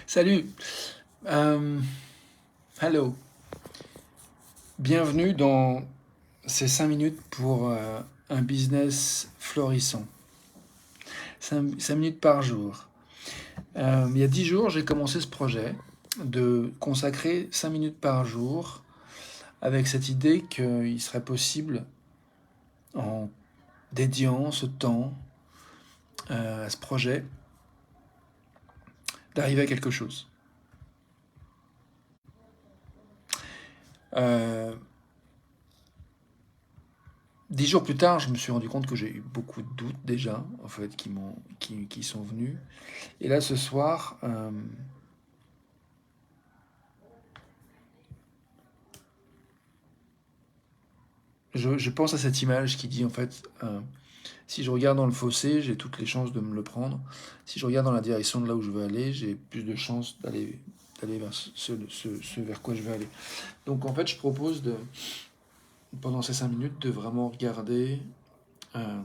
Salut. Hello. Bienvenue dans ces 5 minutes pour un business florissant. 5 minutes par jour. Il y a 10 jours, j'ai commencé ce projet de consacrer 5 minutes par jour avec cette idée qu'il serait possible, en dédiant ce temps à ce projet, d'arriver à quelque chose. 10 jours plus tard, je me suis rendu compte que j'ai eu beaucoup de doutes déjà, en fait, qui sont venus. Et là, ce soir, je pense à cette image qui dit, en fait, si je regarde dans le fossé, j'ai toutes les chances de me le prendre. Si je regarde dans la direction de là où je veux aller, j'ai plus de chances d'aller vers ce vers quoi je veux aller. Donc, en fait, je propose pendant ces 5 minutes, de vraiment regarder dans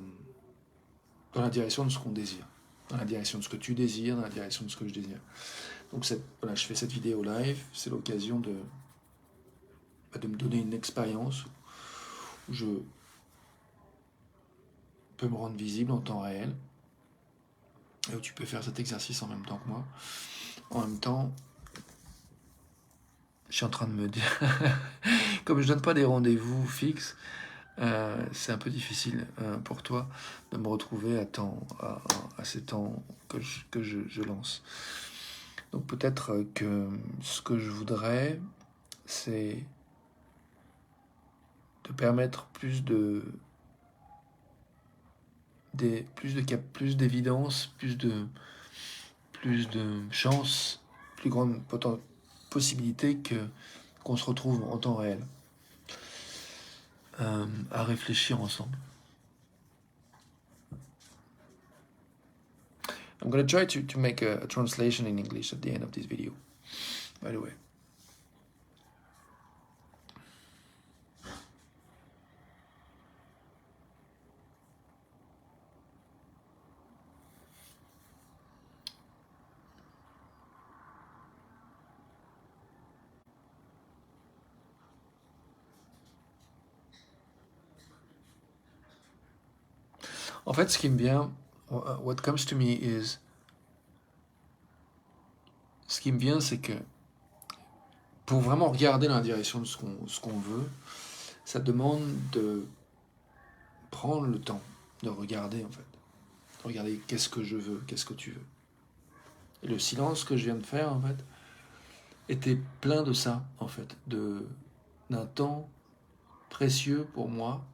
la direction de ce qu'on désire, dans la direction de ce que tu désires, dans la direction de ce que je désire. Donc voilà, je fais cette vidéo live, c'est l'occasion de me donner une expérience où je peux me rendre visible en temps réel, et où tu peux faire cet exercice en même temps que moi. En même temps, je suis en train de me dire, comme je donne pas des rendez-vous fixes, c'est un peu difficile pour toi de me retrouver à ces temps que je lance. Donc peut-être que ce que je voudrais, c'est de permettre plus d'évidence, plus de chance, plus grande possibilité qu'on se retrouve en temps réel à réfléchir ensemble. I'm going to try to make a translation in English at the end of this video, by the way. En fait, ce qui me vient, what comes to me is, ce qui me vient, c'est que pour vraiment regarder dans la direction de ce qu'on veut, ça demande de prendre le temps de regarder, en fait. De regarder qu'est-ce que je veux, qu'est-ce que tu veux. Et le silence que je viens de faire, en fait, était plein de ça, en fait, d'un temps précieux pour moi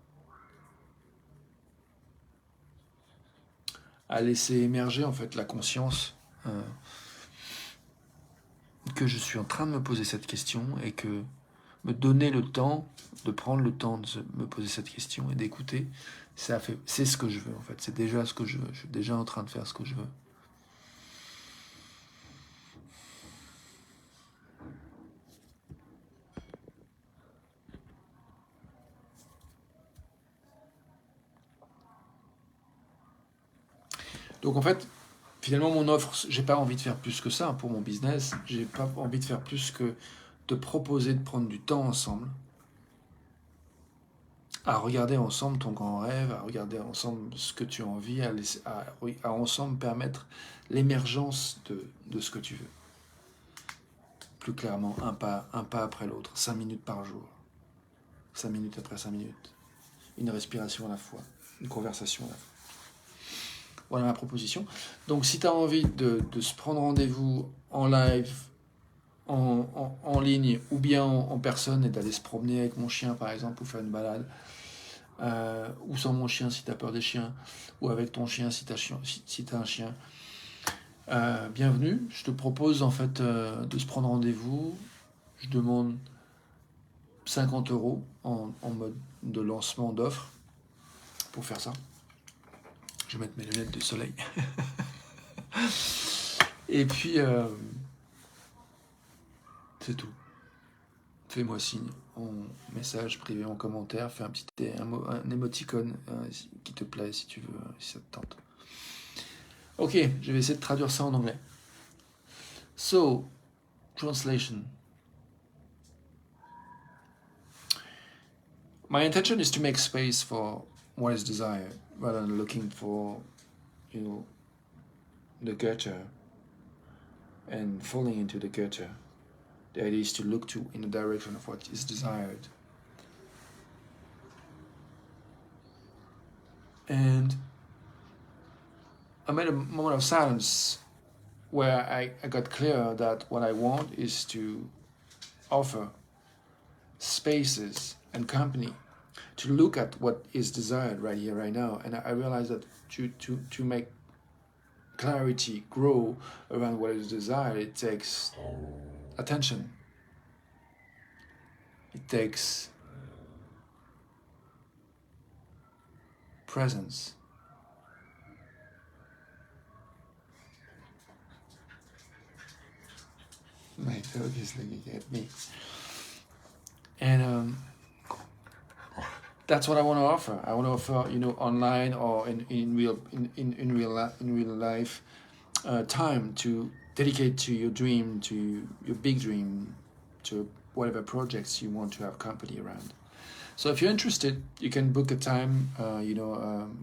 à laisser émerger, en fait, la conscience que je suis en train de me poser cette question et que me donner le temps, de prendre le temps de me poser cette question et d'écouter, c'est ce que je veux, en fait. C'est déjà ce que je veux. Je suis déjà en train de faire ce que je veux. Donc en fait, finalement, mon offre, j'ai pas envie de faire plus que ça pour mon business. J'ai pas envie de faire plus que de proposer de prendre du temps ensemble, à regarder ensemble ton grand rêve, à regarder ensemble ce que tu as envie, à ensemble permettre l'émergence de ce que tu veux. Plus clairement, un pas après l'autre, 5 minutes par jour, 5 minutes après 5 minutes, une respiration à la fois, une conversation à la fois. Voilà ma proposition. Donc si tu as envie de se prendre rendez-vous en live, en ligne, ou bien en personne, et d'aller se promener avec mon chien par exemple, ou faire une balade, ou sans mon chien si tu as peur des chiens, ou avec ton chien si tu as un chien, bienvenue. Je te propose en fait de se prendre rendez-vous. Je demande 50 € en mode de lancement d'offre pour faire ça. Je vais mettre mes lunettes de soleil. Et puis, c'est tout. Fais-moi signe en message privé, en commentaire. Fais un émoticône qui te plaît si tu veux, si ça te tente. Ok, je vais essayer de traduire ça en anglais. So, translation. My intention is to make space for what is desired, rather than looking for, the gutter and falling into the gutter. The idea is to look in the direction of what is desired. And I made a moment of silence where I got clear that what I want is to offer spaces and company to look at what is desired right here, right now. And I realized that to make clarity grow around what is desired, it takes attention. It takes presence. My dog is looking at me. And that's what I want to offer. I want to offer, online or in real life, time to dedicate to your dream, to your big dream, to whatever projects you want to have company around. So if you're interested, you can book a time, and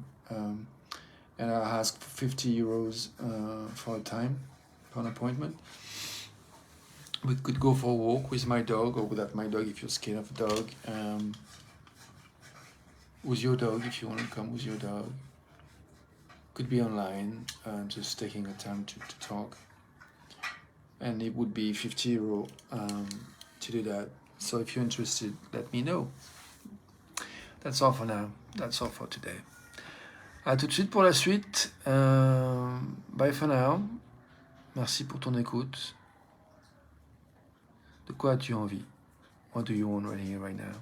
I'll ask for 50 euros for a time, for an appointment. We could go for a walk with my dog or without my dog if you're scared of a dog. With your dog if you want to come with your dog. Could be online, just taking a time to talk. And it would be 50 euro to do that. So if you're interested, let me know. That's all for now. That's all for today. À tout de suite pour la suite. Bye for now. Merci pour ton écoute. De quoi as-tu envie? What do you want right here, right now?